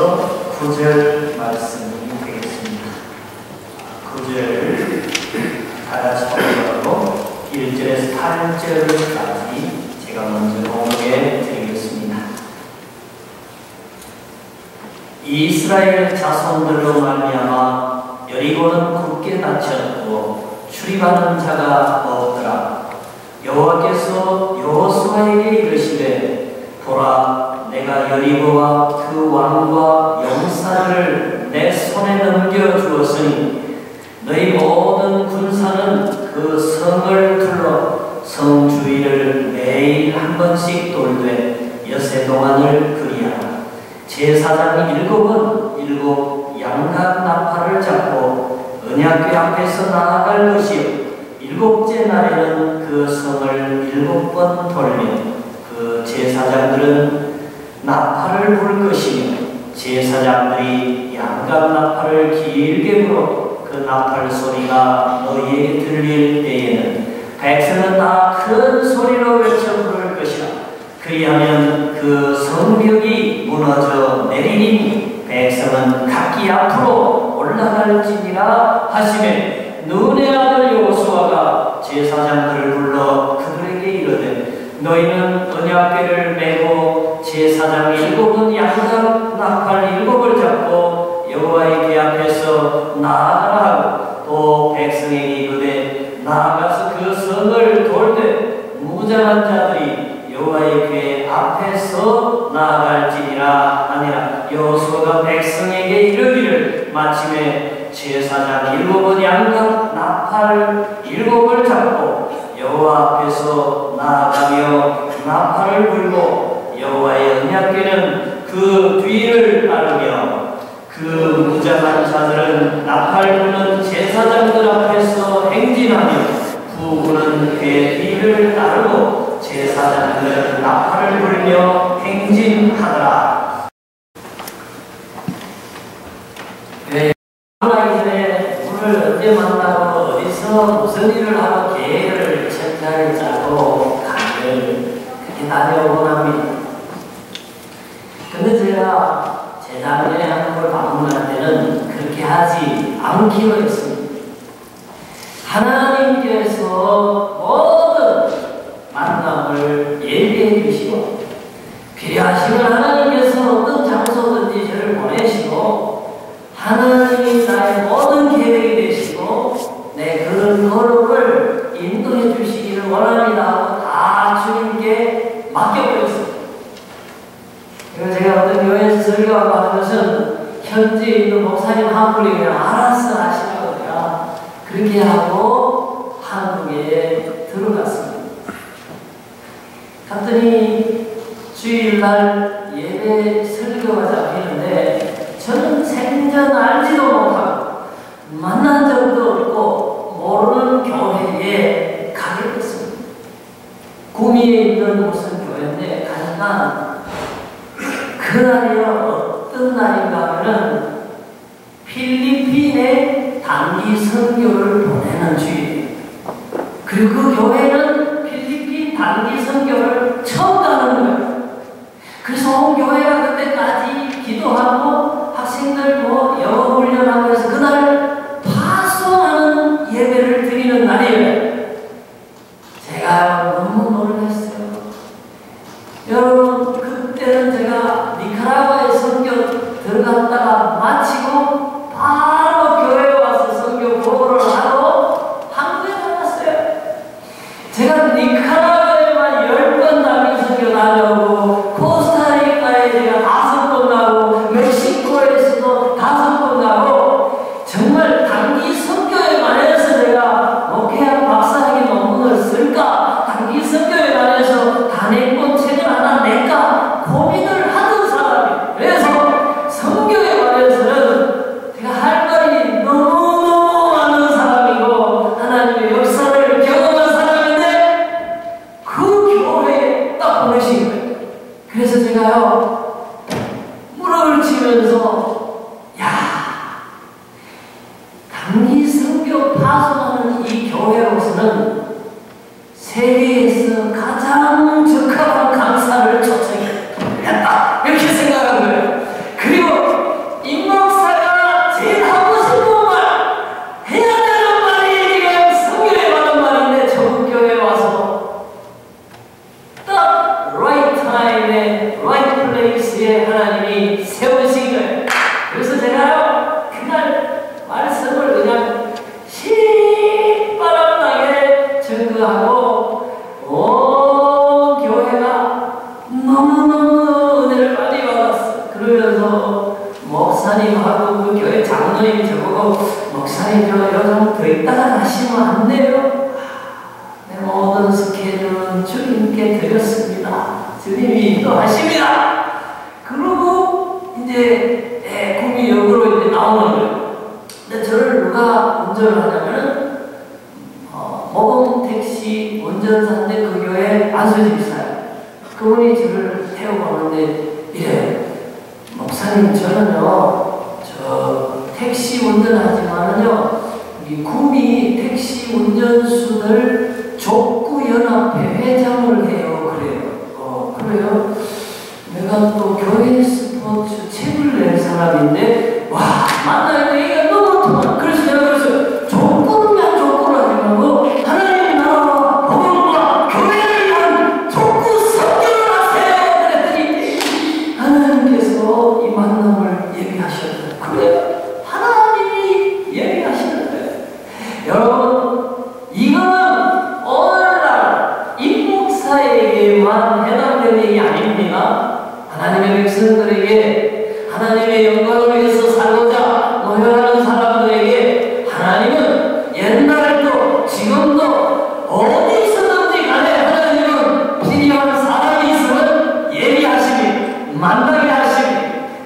1절에서 9절 말씀이 되겠습니다. 9절 다 같이 보고 1절에서 8절까지 제가 먼저 공독해 드리겠습니다. 이스라엘 자손들로 말미암아 여리고는 굳게 닫혔고 출입하는 자가 없더라. 여호와께서 여호수아에게 이르시되 보라, 내가 여리고와 그 왕과 용사를 내 손에 넘겨주었으니 너희 모든 군사는 그 성을 둘러 성 주위를 매일 한 번씩 돌되 여세 동안을 그리하라. 제사장 7은 7 양각 나팔을 잡고 언약궤 앞에서 나아갈 것이요 7째 날에는 그 성을 7번 돌며 그 제사장들은 나팔을 불 것이며 제사장들이 양각 나팔을 길게 불어 그 나팔 소리가 너희에게 들릴 때에는 백성은 다 큰 소리로 외쳐 부를 것이라. 그리하면 그 성벽이 무너져 내리니 백성은 각기 앞으로 올라갈지니라 하시매 눈의 아들 여호수아가 제사장들을 불러 그들에게 이르되 너희는 언약궤를 메고 제사장 7은 양각 나팔 7을 잡고 여호와의 궤 앞에서 나아가라 하고 또 백성에게 이르되 나아가서 그 성을 돌되 무장한 자들이 여호와의 궤 앞에서 나아갈지니라 하니라. 여호수아가 백성에게 이르기를 마침에 제사장 7은 양각 나팔 7을 잡고 여호와 앞에서 나아가며 나팔을 불고 여호와의 언약궤는 그 뒤를 따르며 그 무장한 자들은 나팔 부는 제사장들 앞에서 행진하며 부부는 궤 뒤를 따르고 제사장들은 나팔을 불며 행진하더라. 하기 전에 오늘 언제 만나고 어디서 무슨 일을 하고 계획을 철저하게 짜고 가기를 그렇게 다녀오곤 합니다. 근데 제가 재작년에 한국을 방문할 때는 그렇게 하지 않기로 했습니다. 하나님께서 모든 만남을 예비해 주시고 필요하시면 하나님께서 어떤 장소든지 저를 보내시고 하나님이 나의 모든 계획이 되시고 내 그런 걸음을 인도해 주시기를 원합니다 하고 다 주님께 맡겨버렸습니다. 그래서 제가 어떤 교회에서 설교하고 하는 것은 현지에 있는 목사님 한 분이 그냥 알아서 하시라고 내가 그렇게 하고 한국에 들어갔습니다. 갔더니 주일날 예배 설교가 잡히는데 저는 생전 알지도 못하고 만난 적도 없고 모르는 교회에 가게 됐습니다. 구미에 있는 무슨 교회인데 가니까 그날이 어떤 날인가 하면은 필리핀에 단기 선교를 보내는 주일이에요. 그리고 그 교회는 필리핀 단기 선교를 처음 가는 거예요. 그래서 온 교회가 그때까지 기도하고 학생들 영어 훈련하고 해서 그날 파송하는 예배를 드리는 날이에요. 제가 너무 놀랐어요. 여러분 그때는 제가 니카라과에 선교 들어갔다가 마치고 바로 교회에 와서 선교 보고를 하고 한국에 나왔어요. 제가 니카라과에만 10번 단기 선교 다녀오고 코스타리카에 제가 5번 가고 멕시코에서도 5번 가고 정말 단기 선교에 관해서 제가 목회학 박사학위 논문을 쓸까 단기 선교에 관해서 단행본 책을 하나 낼까 고민을 하던 사람이에요. 그래서 선교에 관해서는 제가 할 말이 너무 많은 사람이고 하나님의 역사를 경험한 사람인데 증거하고 온 교회가 너무너무 은혜를 많이 받았어. 그러면서 목사님하고 그 교회 장로님이 저보고 목사님 저 요즘 더 있다가 가시면 안 돼요? 내 모든 스케줄은 주님께 드렸습니다. 주님이 인도하십니다. 그러고 이제 구미역으로 이제 나오는 거예요. 근데 저를 누가 운전을 하냐면은 모범 택시 운전사인데 그 교회 안수집사예요. 그분이 저를 태우고 가는데 이래요. 목사님 저는요 저 택시 운전하지만은요 우리 구미 택시 운전수들 족구연합회 회장을 해요. 그래요. 그래요. 내가 또 교회 스포츠 책을 낼 사람인데 와 만나니까 얘기가 너무 통하. 그래서 내가 그래서 족구면 족구를 하지 말고 하나님 나라와 복음과 교회를 위한 족구 선교를 하세요. 그랬더니 하나님께서 이 만남을 예비하셨어요. 그래요. 하나님이 예비하시는 거예요. 여러분 이거는 오늘날 입목사에게만 해당되는 얘기 아닙니다. 하나님의 백성들에게 하나님의 영광을 위해서 살고자 노력하는 사람들에게 하나님은 옛날에도 지금도 어디서든지 간에 하나님은 필요한 사람이 있으면 예비하시니 만나게 하시니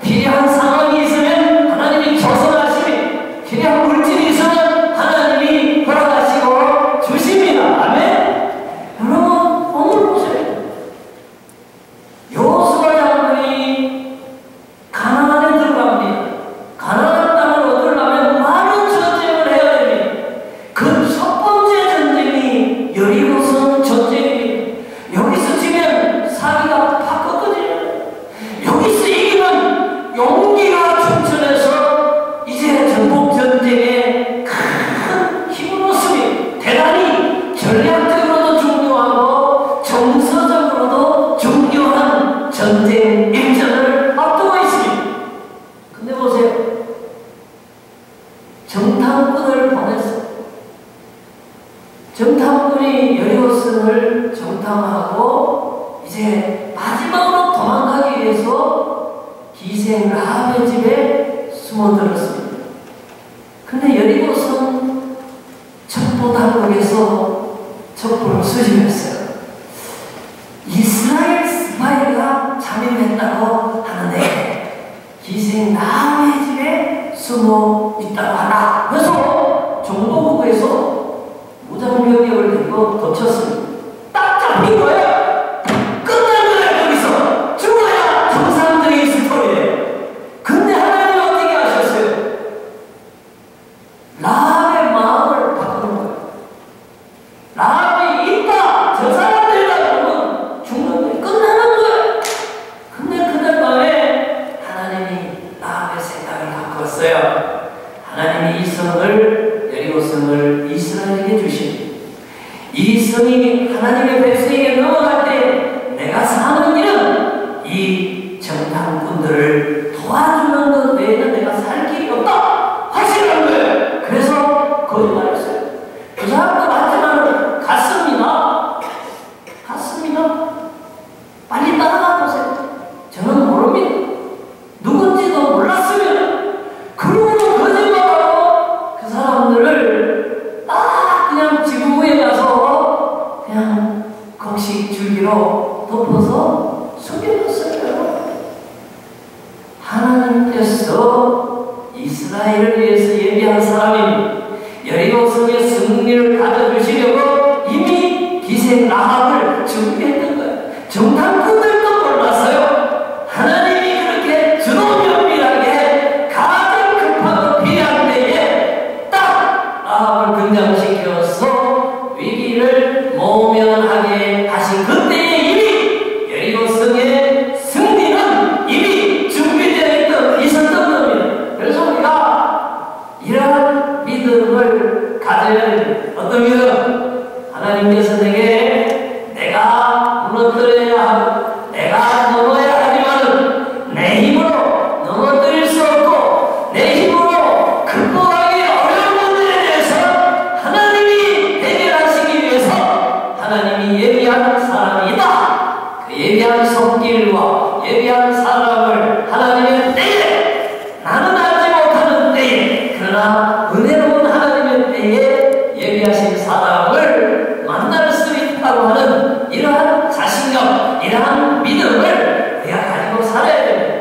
필요한 상황이 있으면 하나님이 조성하시니 필요한 물질이 있으면 하나님이 허락하시고 주십니다. 아멘. 여러분 오늘 보세요. 여호수아 장군이 가나안에 들어갑니다. 가나안 땅을 얻으려면 많은 전쟁을 해야 됩니다. 그 첫 번째 전쟁이 여리고성 전쟁입니다. 여기서 지면 사기가 바꿨거든요. 여기서 이기면 용기가 충천해서 이제 전복 전쟁에 큰 힘을 얻습니다. 대단히 전략적으로도 중요하고 정서적으로도 중요한 전쟁 일전을 앞두고 있습니다. 근데 보세요. 정탐꾼을 보냈어요. 정탐꾼이 여리고성을 정탐하고 이제 마지막으로 도망가기 위해서 기생 라합의 집에 숨어들었습니다. 근데 여리고성 첩보당국에서 첩보를 수집했어요. 이스라엘 스파이가 잠입했다고 하는데 기생 라합의 집에 숨어 있다고 하나. 그래서 정보국에서 무장병력을 들고 덮쳤습니다. 딱 잡힌 거예요. 끝난 거예요. 거기서 죽어야 정상적인 스토리예요. 근데 하나님이 어떻게 하셨어요? 라합의 마음을 바꾸는 거예요. 라합이 있다. 저 사람들이다 보면 죽는 거예요. 끝나는 거예요. 근데 그날 밤에 하나님이 라합의 생각을 바꿨어요. 하나님이 이 성을 여리고성을 이스라엘에게 주십니다. 이 성이 하나님의 백성에게 넘어갈 때 내가 사는 일은 이 정탐꾼들을 도와주는 것 외에는 내가 살 길이 없다 하시는 거예요. 그래서 거짓말했어요. 그 사람도 맞지만 갔습니다. 빨리 따라가 보세요. 저는 모릅니다. 누군지도 몰랐으면 그러고도 거짓말하고 그 사람들을 딱 그냥 지구에 가서 그냥 곡식 줄기로 덮어서 숨겨놨어요. 하나님께서 이스라엘을 위해서 예비한 사람입니다. 여리고성의 승리를 가져주시려고 이미 기생 라합을 준비했던 거예요. 정탐꾼들도 몰랐어요. 하나님이 그렇게 주도면밀하게 가장 급하고 필요한 때에 딱 라합을 등장시켜서 위기를 모면하게 하신 그때에 이미 여리고성의 승리는 이미 준비되어 있었던 겁니다. 그래서 우리가 이러한 믿음을 가져야 됩니다. 어떤 믿음? 하나님께서 내게 내가 무너뜨려야 하고 내가 넘어야 하지만은 내 힘으로 넘어뜨릴 수 없고 내 힘으로 극복하기 어려운 문제에 대해서 하나님이 해결하시기 위해서 하나님이 예비한 사람이 있다. 그 예비한 손길과 예비한 사람을 하나님의 때에, 나는 알지 못하는 때에, 그러나 은혜로운 하나님의 때에 예비하신 사람을 만날 수 있다고 하는 이러한 자신감, 이러한 믿음을 우리가 가지고 살아야 됩니다.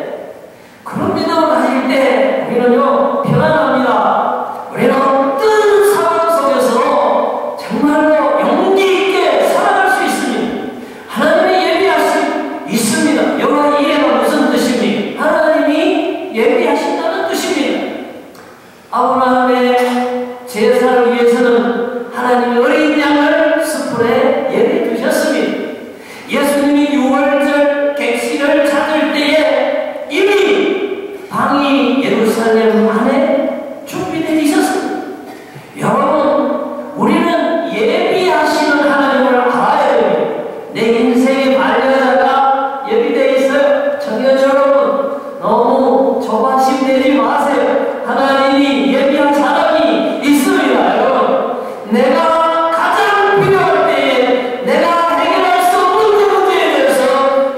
그런 믿음을 가질 때 우리는요, 평안합니다. 우리는 어떤 상황 속에서 정말로 용기 있게 살아갈 수 있습니다. 하나님의 예비하심 있습니다. 여러분, 이해가 무슨 뜻입니까? 하나님이 예비하신다는 뜻입니다. 아브라함의 제사를 위해서는 하나님이 어린 양을 숯불에 예비해 두셨습니다. 예수님이 6월절 객실을 찾을 때에 이미 방이 예루살렘 안에 준비되어 있었습니다. 여러분, 우리는 예비하시는 하나님을 알아야 됩니다. 내 인생의 반려자가 예비되어 있어요. 청년 여러분, 너무 조바심 내지 마세요. 하나님이 예비한 사람이 있습니다. 여러분, 내가 가장 필요할 때에 내가 해결할 수 없는 그 문제에 대해서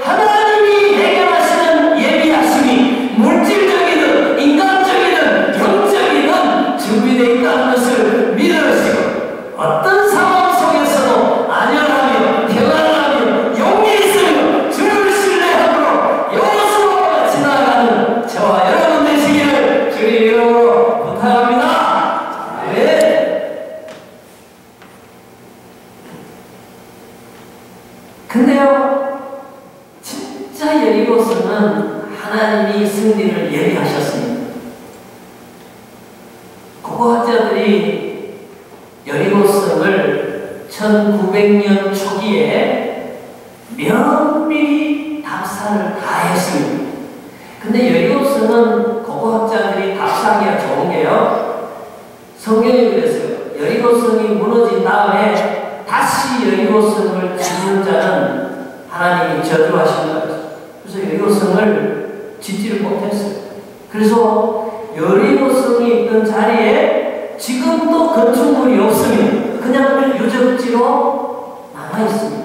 하나님이 해결하시는 예비하심이 물질적이든 인간적이든 영적이든 준비되어 있다는 것을 믿으시고, 어떤 상황 속에서도 안전하며 평안하며 용기 있으며 주를 신뢰함으로 영원으로 지나가는 저와 여러분 되시기를 주의 이름으로 부탁합니다. 네. 근데요, 진짜 여리고성은 하나님이 승리를 예비하셨습니다. 고고학자들이 여리고성을 1900년 초기에 면밀히 답사를 다 했습니다. 근데 여리고성은 고고학자들이 답사하기가 좋은 게요, 성경이 그랬어요. 여리고성이 무너진 다음에 다시 여리고성을 짓는 자는 하나님이 저주하신다. 그래서 여리고성을 짓지를 못했어요. 그래서 여리고성이 있던 자리에 지금도 건축물이 없습니다. 그냥 유적지로 남아있습니다.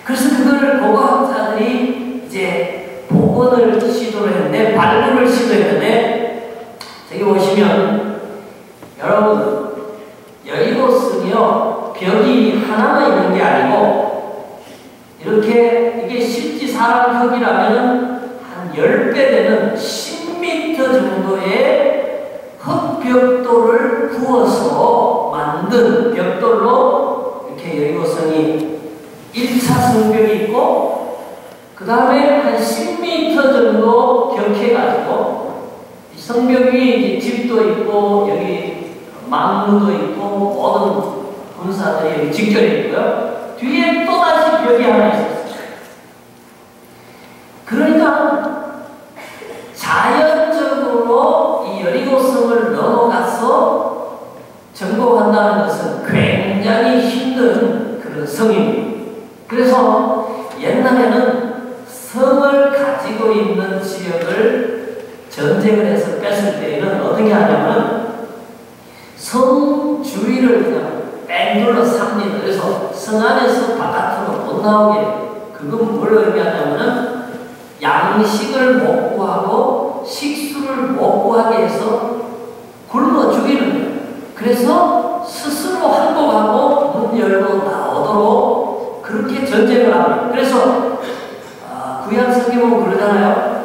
그래서 그걸 고고학자들이 이제 복원을 시도를 했는데, 발굴을 시도했는데, 저기 보시면 여러분, 여리고성이요, 벽이 하나만 있는 게 아니고 이렇게, 이게 실제 사람 크기라면 한 10배 되는 10m 정도의 흙벽돌을 부어서 만든 벽돌로 이렇게 여리고성이 1차 성벽이 있고, 그 다음에 한 10m 정도 격해가지고 성벽이 집도 있고 여기 망루도 있고 모든 군사들이 여기 직결해 있고요. 뒤에 또다시 벽이 하나 있었어요. 그러니까 자연적으로 이 여리고성을 넘어가서 정복한다는 것은 굉장히 힘든 그런 성입니다. 그래서 옛날에는 성을 가지고 있는 지역을 전쟁을 해서 뺐을 때에는 어떻게 하냐면 성 주위를 그냥 뺑 둘러 삽니다. 그래서 성 안에서 바깥으로 못 나오게 해요. 그건 뭘 의미하냐면은 양식을 못 구하고 식수를 못 구하게 해서 굶어 죽이는 거예요. 그래서 스스로 항복하고 문 열고 나오도록 그렇게 전쟁을 합니다. 그래서 구약 성경은 그러잖아요.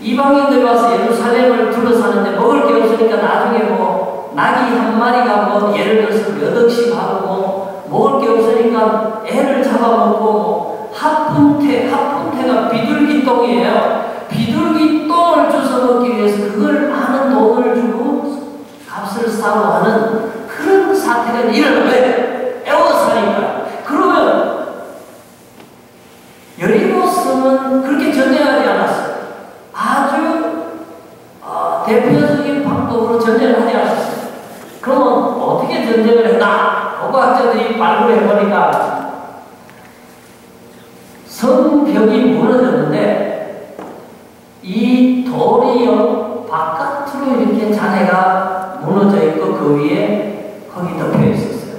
이방인들이 와서 예루살렘을 둘러싸는데 먹을 게 없으니까 나중에 뭐 낙이 한 마리가 뭐 예를 들어서 몇 억씩 하고 뭐 먹을 게 없으니까 애를 잡아먹고 뭐 하푼테가 비둘기 똥이에요. 비둘기 똥을 주워 먹기 위해서 그걸 많은 돈을 주고 값을 사고 하는 그런 사태가 일어나요. 왜? 애워사니까. 그러면 여리고성은 그렇게 전쟁하지 않았어요. 아주 대표적인 방법으로 전쟁을 하지 않았어요. 그러면 어떻게 전쟁을 했나? 고고학자들이 발굴해보니까 성벽이 무너졌는데 이 돌이 바깥으로 이렇게 잔해가 무너져 있고 그 위에 흙이 덮여 있었어요.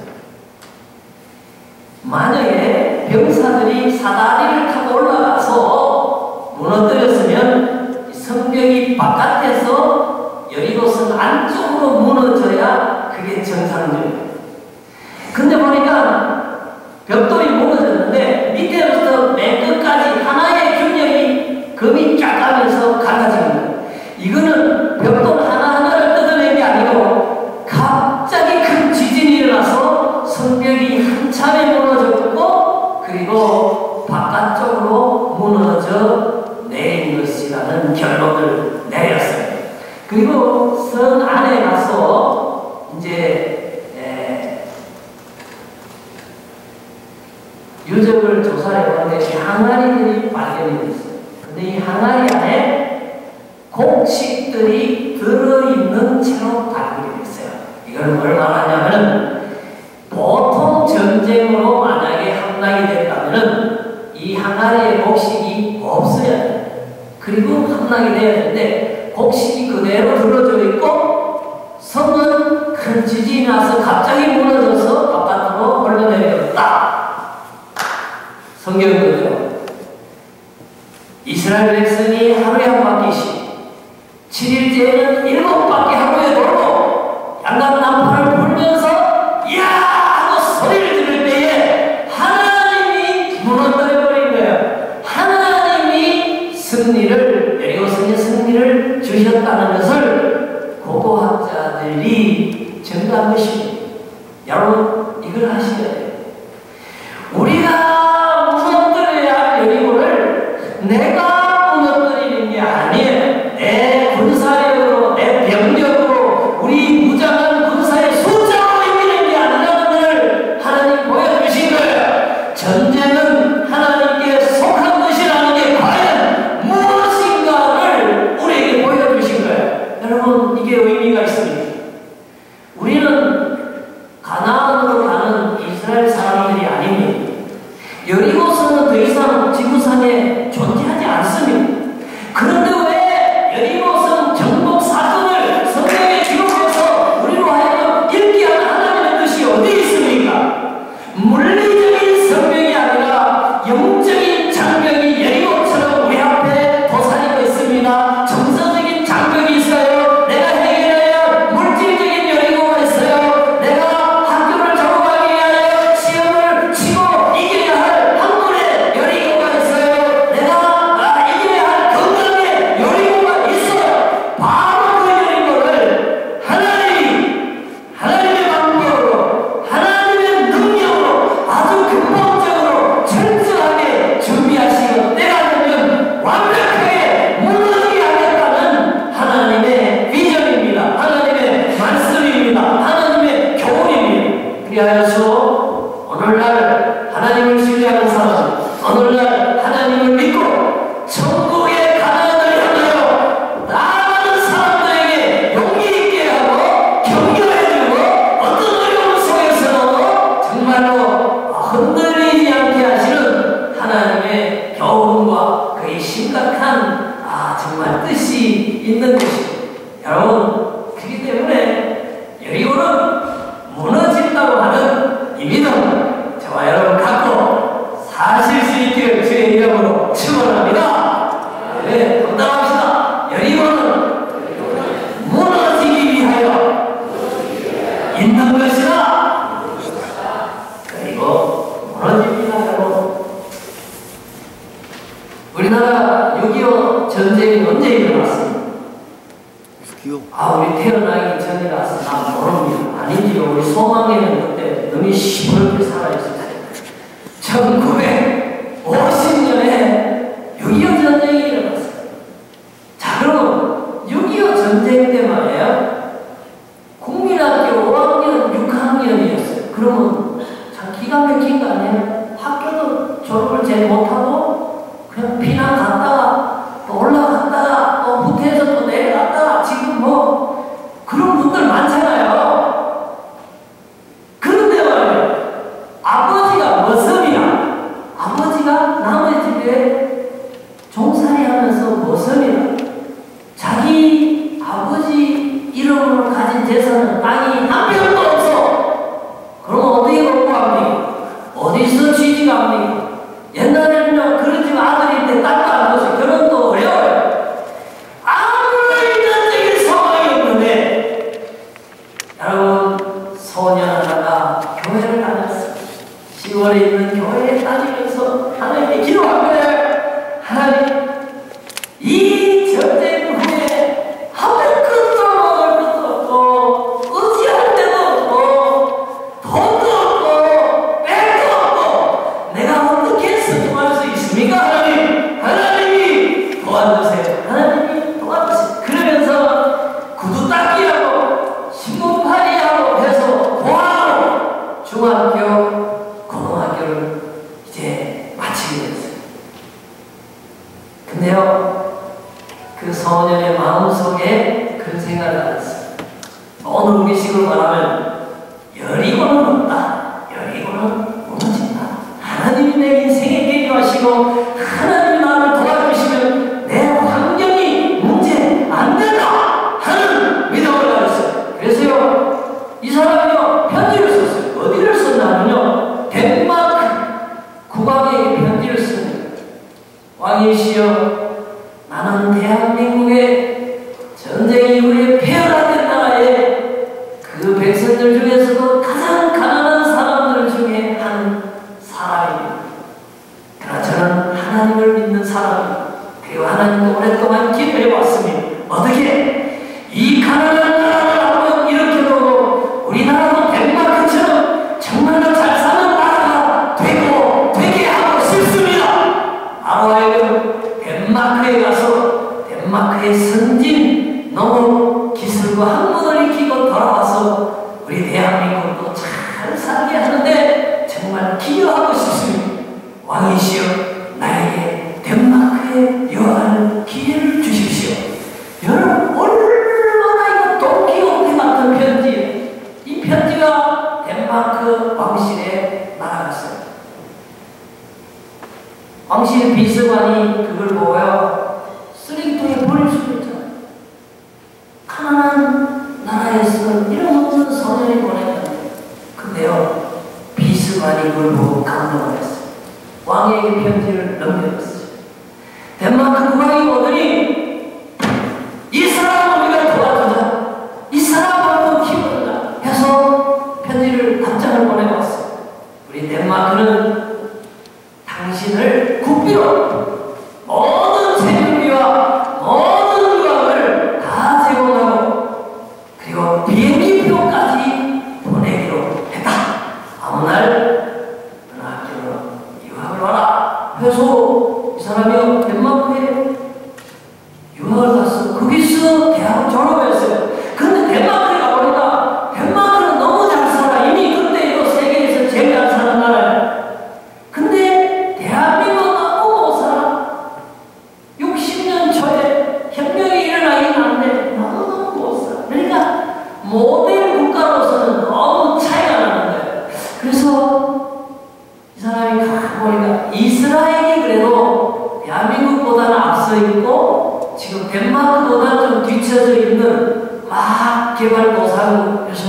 사다리를 타고 올라가서 무너뜨렸으면 성벽이 바깥에서 여리고성 안쪽으로 무너져야 그게 정상적이에요. 근데 보니까 벽돌이 무너졌는데 밑에부터 맨 끝까지 하나의 균열이 금이 쫙 가면서 갈라지는 거예요. 이거는 벽돌 하나하나를 뜯어낸 게 아니고 갑자기 큰 지진이 일어나서 성벽이 한참에 무너졌고 그리고 바깥쪽으로 무너져 내린 것이라는 결론을 내렸어요. 그리고 성 안에 가서 이제 유적을 조사해봤는데 항아리들이 발견이 됐어요. 근데 이 항아리 안에 곡식들이 들어있는 채로 발견이 됐어요. 이걸 뭘 말하냐면 보통 전쟁으로 만약에 함락이 됐다면 이 항아리에 곡식이 없어야 돼요. 그리고 함락이 돼야 되는데 곡식이 그대로 들어져 있고 성은 큰 지진이 나서 갑자기 무너져서 바깥으로 흘러내렸다. 성경은요, 이스라엘 백성이 하루에 한 바퀴씩 7일째에는 7바퀴 하루에 돌고 양각 나팔을 불면서 이야 하고 소리를 지를 때에 하나님이 무너뜨려버린 거예요. 하나님이 승리를, 여리고성의 승리를 주셨다는 것을 고고학자들이 증거한 것입니다. 여러분 이걸 하셔야 돼요. 우리가 내가 무너뜨리는 게 아니에요. 내 군사력으로, 내 병력으로, 우리 무장한 군사의 숫자로 이기는 게 아니라는 것을 하나님 보여주신 거예요. 전쟁은 하나님께 속한 것이라는 게 과연 무엇인가를 우리에게 보여주신 거예요. 여러분 이게 의미가 있습니다. 우리는 가나안으로 가는 이스라엘 사람들이 아닙니다. 여리고성은 더 이상 지구상에 존재하지 않습니다. 그런데 왜 여리고성 정복 사건을 성경에 기록해서 우리로 하여금 읽게 하는 하나님의 뜻이 어디 있습니까? 물리적인 성벽이 아니라 영적인 장벽이 여리고처럼 우리 앞에 도사리고 있습니다. 정서적인 장벽이 있어요. 내가 해결해야 물질적인 여리고가 있어요. 내가 학교를 졸업하기 위하여 시험을 치고 이겨야 할 학문의 여리고가 있어요. 내가 이겨야 할 건강의 여리고가 있어요. 바로 그 여리고를 하나님의 방법으로, 하나님의 능력으로 아주 근본적으로 철저하게 준비하시고 때가 되면 완벽하게 무너지게 하겠다는 하나님의 비전입니다. 하나님의 말씀입니다. 하나님의 교훈입니다. 그리하여서 오늘날 하나님을 신뢰하는 사람, 오늘날 하나님을 믿고 천국의 가난을 향하여 나아가는 사람들에게 용기 있게 하고 격려해주고 어떤 어려움 속에서도 정말로 흔들리지 않게 하시는 하나님의 교훈과 그의 심각한 정말 뜻이 있는 것입니다. 여러분, 그렇기 때문에 여리고는 무너진다고 하는 이 믿음 저와 여러분 갖고 사실 수 있기를 주의 이름으로 축원합니다. 네, 감당합시다. 여리고는 무너지기 위하여 있는 것이다. 그리고 무너집니다. 여러분, 우리나라 6.25 전쟁이 언제 일어났습니까? 우리 태어나기 전이라서 난 모릅니다. 아니지요. 우리 소망에는 그때 너무 시뻘게 살아있었어요. 1950년에 6.25 전쟁이 일어났어요. 자, 그럼 6.25 전쟁 때 말이에요. 국민학교 5학년, 6학년이었어요. 그러면 참 기가 막힌 거 아니에요? 학교도 졸업을 제일 못하고 그냥 피난 갔다가 또 올라갔다가 또 후퇴해서 또 내려갔다가 지금 뭐 그런 분들 많잖아요. 그런데 말이에요. 아버지가 머슴이야. 아버지가 남의 집에 종살이 하면서 머슴이야. 자기 아버지 이름으로 가진 재산은 땅이 한 평도 없어. 그럼 어떻게 공부합니까? 어디서 취직합니까? 옛날에 10월에 있는 교회에 다니면서 하나님께 기도한 거예요. 하나님, 이 전쟁 후에 하늘 끝도 먹을 것도 없고 의지할 데도 없고 돈도 없고 뺄도 없고 내가 어떻게 승동할 수 있습니까? 하나님이 도와주세요. 하나님이 도와주세요. 그러면서 구두 닦기하고 신문팔이하고 해서 고하고 중학교, 고등학교를 이제 마치게 됐어요. 근데요, 그 소년의 마음속에 그런 생각을 하셨어요. 오늘 우리식으로 말하면 여리고는 없다. 여리고는 무너진다. 하나님이 내 인생에 계획하시고 하나님이 나를 도와주시면 내 환경이 문제 안 된다 하는 믿음을 가졌어요. 그래서요, 이 사람이요 편지를 썼어요. 어디를 썼냐면요, 덴마크 국왕에게 편지를 씁니다. 왕이시여, 나는 대한민국의 전쟁 이후에 폐허된 나라에 그 백성들 중에서도 가장 가난한 사람들 중에 한 사람입니다. 그러나 저는 하나님을 믿는 사람입니다. 그리고 하나님도 오랫동안 기도해왔습니다. 어떻게 이 가난한 나라를 한번 일으켜보고 우리나라도 덴마크처럼 정말로 잘 사는 나라가 되게 하고 싶습니다. 바로 하여금 덴마크에 가서 덴마크의 선진 농업 기술과 학문을 익히고 돌아와서 우리 대한민국도 잘 살게 하는데 정말 기여하고 싶습니다. 왕이시여, 나에게 덴마크에 여할 기회를 주십시오. 여러분, 얼마나 이거 돈키호테 같은 편지예요. 이 편지가 덴마크 왕실에 날아갔어요. 왕실 비서관이 그걸 보고요, 쓰레기통에 버릴 수도 있잖아요. 가난한 나라에서 이런 없는 소년이 보냈는데, 근데요, 비서관이 그걸 보고 감동을 했어요. 왕에게 편지를 넘겨줬어요. 덴마크 국왕이 보더니 이 사람을 우리가 도와주자, 이 사람을 키워주자 해서 편지를 답장을 보내왔어요. 우리 덴마크는 당신을 국비로 모든 세금비와 모든 유학을 다 제공하고 그리고 비행기표까지 보내기로 했다. 아무 날 어느 학교로 유학을 와라 해서 이 사람이 덴마크에 유학을 갔어. 거기서 대학을 졸업했어요. 근데 덴마크에 가보니까 덴마크는 너무 잘 살아. 이미 그때 이거 세계에서 제일 잘 사는 나라예요. 근데 대한민국은 너무 못 살아. 60년 초에 혁명이 일어나긴 하는데 너무너무 못 살아. 그러니까 모델 국가로서는 너무 차이가 나는 거예요. 그래서 이 사람이 가만히 보니까 이스라엘이 그래도 대한민국보다는 앞서 있고 지금 덴마크보다 좀 뒤쳐져 있는 막 개발도상국. 그래서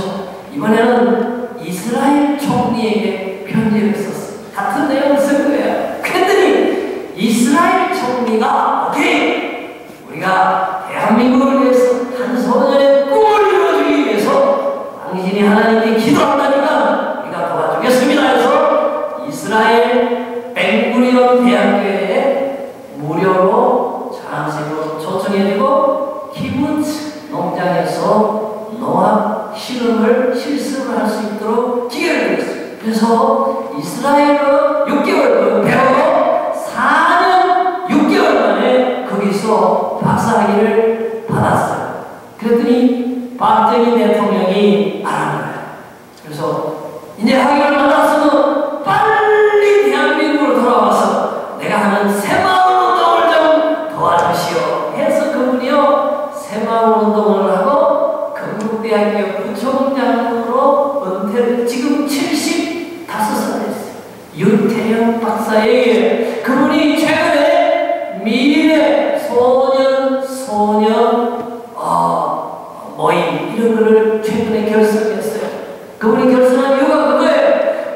이번에는 이스라엘 총리에게 편지를 썼어요. 같은 내용을 쓴 거예요. 그랬더니 이스라엘 총리가 오케이, 우리가 대한민국을 위해서 한 소년의 꿈을 이루어주기 위해서 당신이 하나님께 기도한다니까 우리가 도와주겠습니다 해서 이스라엘 벤구리온 대학교에 무료로 장학생으로 초청해주고 키부츠 농장에서 농업 실험을 실습을 할 수 있도록 기회를 드렸어요. 그래서 이스라엘어 6개월 배우고 4년 6개월 만에 거기서 박사학위를 받았어요. 그랬더니 박정희 대통령이 알아본 거예요. 그래서 이제 학위를 받았으면 빨리 대한민국으로 돌아와서 내가 하는 새마을운동을 좀 도와주시오 해서 그분이요 새마을운동을 하고 건국대학교 부총장으로 은퇴를 지금 75살 됐어요. 윤태영 박사에게 그분이 최근에 미래 소년 모임 이런 거를 최근에 결성했어요. 그분이 결성한 이유가 그거예요.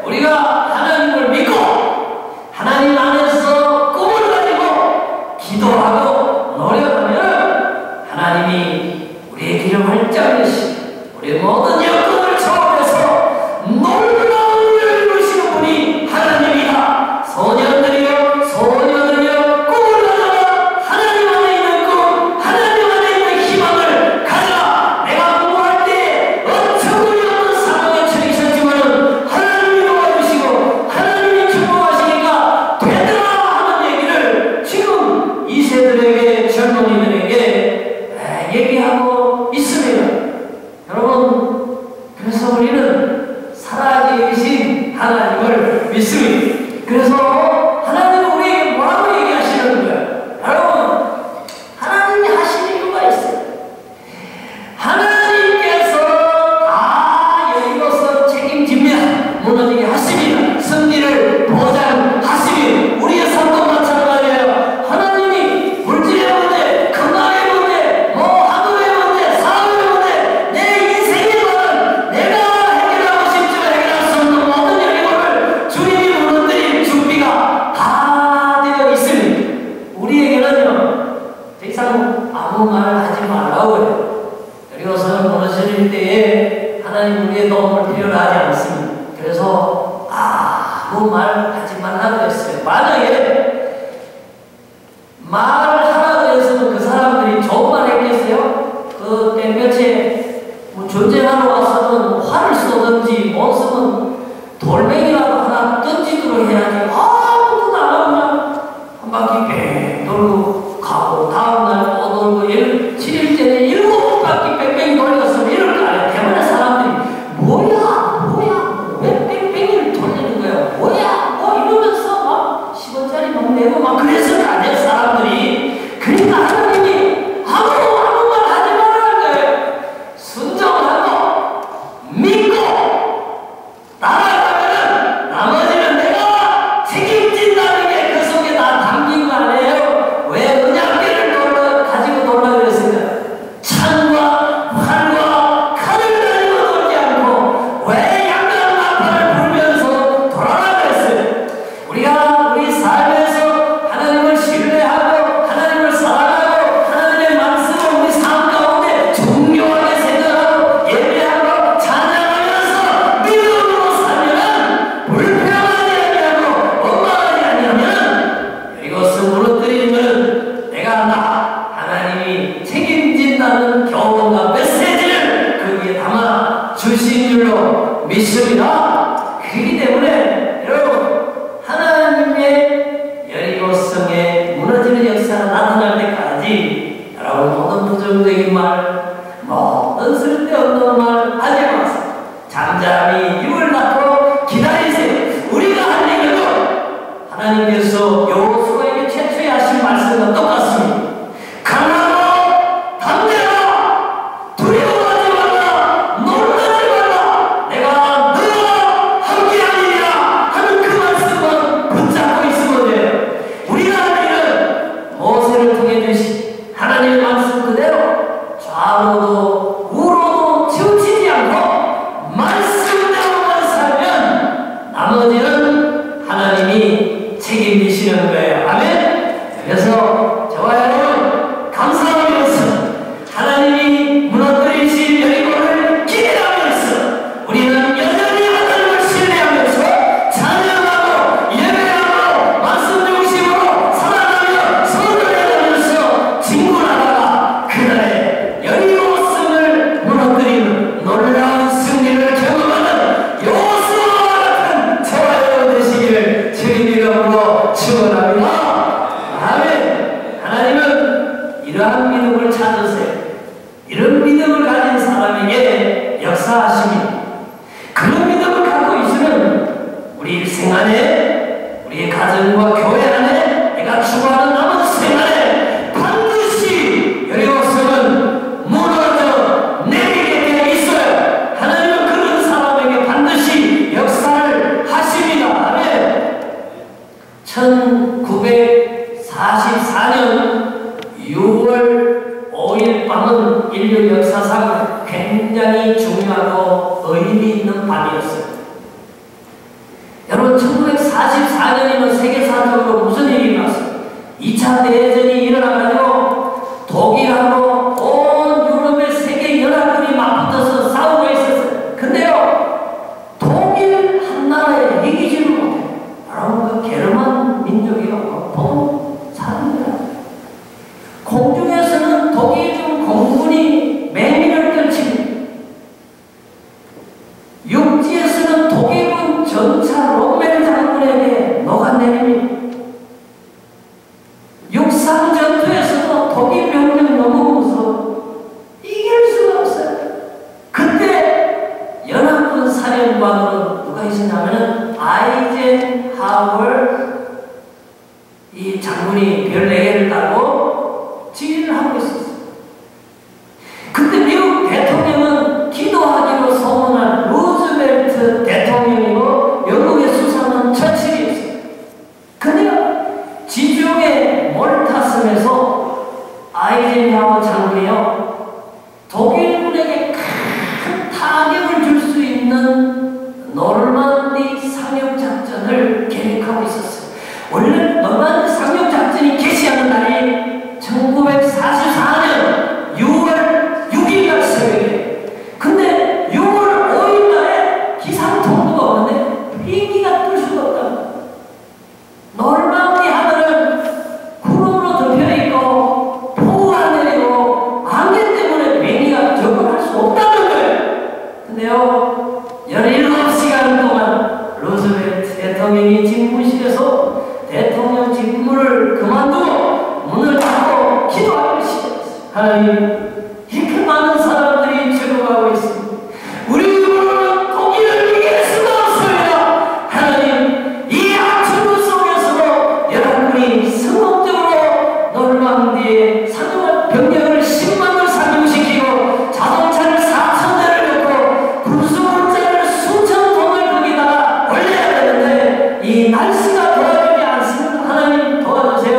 우리가 하나님을 믿고 하나님 안에서 꿈을 가지고 기도하고 노력하면 하나님이 우리의 길을 활짝 여시고 우리의 모든 여건을 초월해서 놀라운 일을 이루시는 분이 하나님 하나님을 믿습니다. 그래서 하나님은 우리에게 뭐라고 얘기하시는 거예요? 여러분, 하나님이 하시는 이유가 있어요. 하나님께서 다 여기로서 책임지면 무너지게 하십니다. 승리를 보장하십니다. 우리의 삶도 마찬가지예요. 하나님이 물질의 문제, 건강의 문제, 하늘의 문제, 사업의 문제, 내 인생의 문제는 내가 해결하고 싶지만 해결할 수 없는 모든 영역을 주님이 무너뜨릴 준비가 다 되어 있습니다. 우리에게는요, 더 이상 아무 말 하지 말라고요. 그리고서 무너질 때에 하나님 우리의 도움을 필요로 하지 않습니다. 그래서 아무 말 하지 말라고 했어요. 만약에 말을 하라고 했으면 그 사람들이 좋은 말 했겠어요? 그 땡볕에 전쟁하러 왔으면 활을 쏘든지 못 쓰면 돌멩이라도 하나 던지도록 해야지. 아무것도 안 하면 한 바퀴 뺑 돌고 가고 다음날 또 돌고 7일째는 7바퀴 뺑뺑이 돌렸으면 이럴 거 아니에요. 대만의 사람들이 뭐야 왜 뺑뺑이를 돌리는 거야, 뭐야 이러면서 막 10원짜리 막 내고 막 그래서는 안 돼요, 사람들이. 그러니까 하나님이 아무 말 하지 말라는 거예요. 순종하고 믿고 따라가면은 나머지는 내가 책임진다는 게 그 속에 다 담긴 거 아니에요. 왜 은약계를 가지고 돌라 그랬습니까? 창과 활과 칼을 가지고 돌지 않고 왜 양강 나팔을 불면서 돌아라 그랬어요. 우리가 우리 삶에서 하나님을 신뢰하고 하나님을 사랑하고 하나님의 말씀을 우리 삶 가운데 중요하게 생각하고 예배하고 찬양하면서 믿음으로 살면 불평하지 아니하고 원망하지 아니하면 이것을 무너뜨리면 내가 안다. 하나님이 책임진다는 교훈과 메시지를 거기에 담아 주신 줄로 믿습니다. 그렇기 때문에 여러분, 하나님의 여리고성에 무너지는 역사가 나타날 때까지 여러분 모든 부정적인 말, 모든 쓸데없는 말 하지 마세요. 잠잠히 입을 닫고 기다리세요. 우리가 할 얘기도 하나님께서 여호수아에게 최초에 하신 말씀과 똑같습니다. 강하고 담대하라, 두려워하지 말라, 놀라지 말라, 내가 너와 함께하리라 하는 그 말씀만 붙잡고 있으면 돼요. 우리가 할 일은 모세를 통해 주신 하나님의 말씀 그대로 좌로도 우로도 치우치지 않고 말씀대로만 살면 나머지는 하나님이 책임지시는 거예요. 아멘. 그래서 저와 여러분 감사하면서 하나님이 무너뜨리신 여리고를 기대하면서 우리는 여전히 하나님을 신뢰하면서 찬양하고 예배하고 말씀 중심으로 살아가며 선언해가면서 진군하다가 그날의 여리고성을 무너뜨리는 놀라운 승리를 경험하는 여호수아와 같은 저와 여러분 되시기를 주님 이름으로 축원합니다. 아멘. 하나님은 이러한 믿음을 찾으세요. 이런 믿음을 가진 사람에게 역사하십니다. 그런 믿음을 갖고 있으면 우리 일생 안에, 우리의 가정과 교회 안에, 내가 추구하는 남은 생활에 반드시 여리고성은 무너져 내리게 되어 있어요. 하나님은 그런 사람에게 반드시 역사를 하십니다. 아멘. 1944년 6월 5일 밤은 인류 역사상 굉장히 중요하고 의미 있는 밤이었어요. 여러분, 1944년이면 세계사적으로 무슨 일이 일어났어요? 2차 대전이 일어나가지고 독일하고 온 유럽의 세계 연합군이 맞붙어서 싸우고 있었어요. 근데요, 독일 한 나라에 이기지를 못해요. 바로 그 게르만 민족이요. 보통 사람들. 공중에서는 독일 공군이 맹위를 떨칩니다. 육지에서는 독일군 전차 롬멜 장군에게 녹아내립니다. 때는 아이젠하워 이 장군이 별 4개를 따고 지휘를 하고 있었어요. 그때 미국 대통령은 기도하기로 소문난 루즈벨트 대통령이고 영국의 수상은 처칠이었어요. 근데 지중해 몰타섬에서 아이젠하워 장군이요, 독일군에게 큰 타격을 줄 수 있는 노르만디 상륙작전을 계획하고 있었어요. 원래 노르만디 상륙작전이 개시하는 날이 1944년 6월 6일날 새벽에, 근데 6월 5일날에 기상통보가 오는데 비행기가 뜰 수가 없다. 노르만디 하늘은 구름으로 덮여있고 폭우가 내리고 안개 때문에 비행기가 접근할 수 없다는 거예요. 근데요, 17시간 동안 루즈벨트 대통령이 집무실에서 대통령 직무를 그만두고 문을 닫고 기도하기 시작했어요. 하나님, 이렇게 많은 사람들이 죽어가고 있습니다. 우리 입으로는 독일을 이길 수가 없습니다. 하나님, 이 악천후 속에서도 여러분이 성공적으로 노르망디에 상륙한 병력을 10만을 상륙시키고 자동차를 4,000대를 넣고 군수물자를 수천 톤을 거기다가 올려야 되는데 이 날씨가 도와주지 않습니다. 하나님 도와주세요.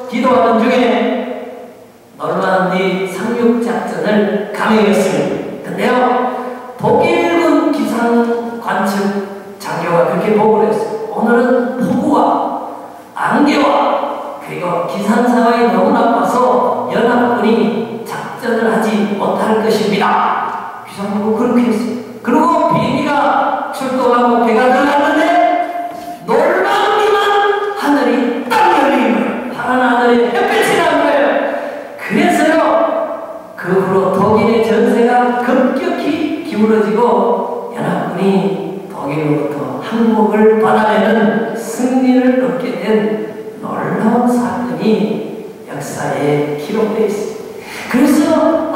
기도하는 중에 노르만디 상륙작전을 감행했습니다. 근데요, 독일군 기상관측 장교가 그렇게 보고를 했어요. 오늘은 폭우와 안개와 그리고 기상상황이 너무 나빠서 연합군이 작전을 하지 못할 것입니다. 기상부가 그렇게 했어요. 그리고 비행기가 출동하고 배가 들어갔는데 노르망디만 하늘이 딱 열린 거예요. 파란 하늘에 햇빛이 난 거예요. 그래서요, 그 후로 독일의 전세가 급격히 기울어지고 연합군이 독일로부터 항복을 받아내는 승리를 얻게 된 놀라운 사건이 역사에 기록되어 있습니다. 그래서